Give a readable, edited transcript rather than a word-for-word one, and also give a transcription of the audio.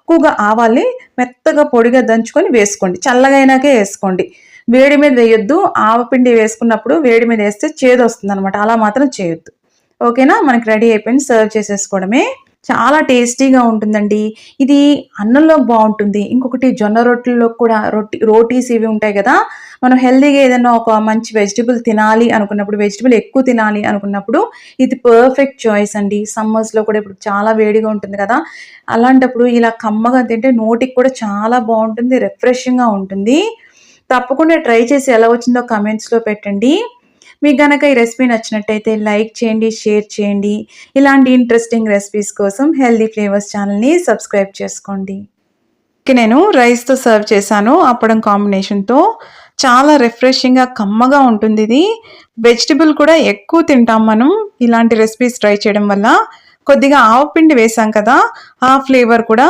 తక్కువగా ఆవాల్ని మెత్తగా పొడిగా దంచుకొని వేసుకోండి. చల్లగా అయినాకే వేసుకోండి. వేడి మీద వేయొద్దు. ఆవపిండి వేసుకున్నప్పుడు వేడి మీద వేస్తే చేదొస్తుందనమాట. అలా మాత్రం చేయొద్దు. ఓకేనా? మనకి రెడీ అయిపోయింది. సర్వ్ చేసేసుకోవడమే. చాలా టేస్టీగా ఉంటుందండి. ఇది అన్నంలో బావుంటుంది. ఇంకొకటి జొన్న రొట్టెల్లో కూడా రోటీస్ ఇవి ఉంటాయి గదా! మనం హెల్తీగా ఏదైనా ఒక మంచి వెజిటబుల్ తినాలి అనుకున్నప్పుడు, వెజిటబుల్ ఎక్కువ తినాలి అనుకున్నప్పుడు ఇది పర్ఫెక్ట్ చాయిస్ అండి. సమ్మర్స్‌లో కూడా ఇప్పుడు చాలా వేడిగా ఉంటుంది కదా! అలాంటప్పుడు ఇలా కమ్మగా తింటే నోటికి కూడా చాలా బావుంటుంది. రిఫ్రెషింగ్‌గా ఉంటుంది. తప్పకుండా ట్రై చేసి ఎలా వచ్చిందో కామెంట్స్‌లో పెట్టండి. మీకు గనక ఈ రెసిపీ నచ్చినట్టయితే లైక్ చేయండి, షేర్ చేయండి. ఇలాంటి ఇంట్రెస్టింగ్ రెసిపీస్ కోసం హెల్తీ ఫ్లేవర్స్ ఛానల్‌ని సబ్స్క్రైబ్ చేసుకోండి. నేను రైస్‌తో సర్వ్ చేశాను. అప్పడం కాంబినేషన్‌తో. చాలా రిఫ్రెషింగ్‌గా, కమ్మగా ఉంటుందిది. వెజిటబుల్ కూడా ఎక్కువ తింటాం మనం. ఇలాంటి రెసిపీస్ ట్రై చేయడం వల్ల. కొద్దిగా ఆవపిండి వేశాం కదా! ఆ ఫ్లేవర్ కూడా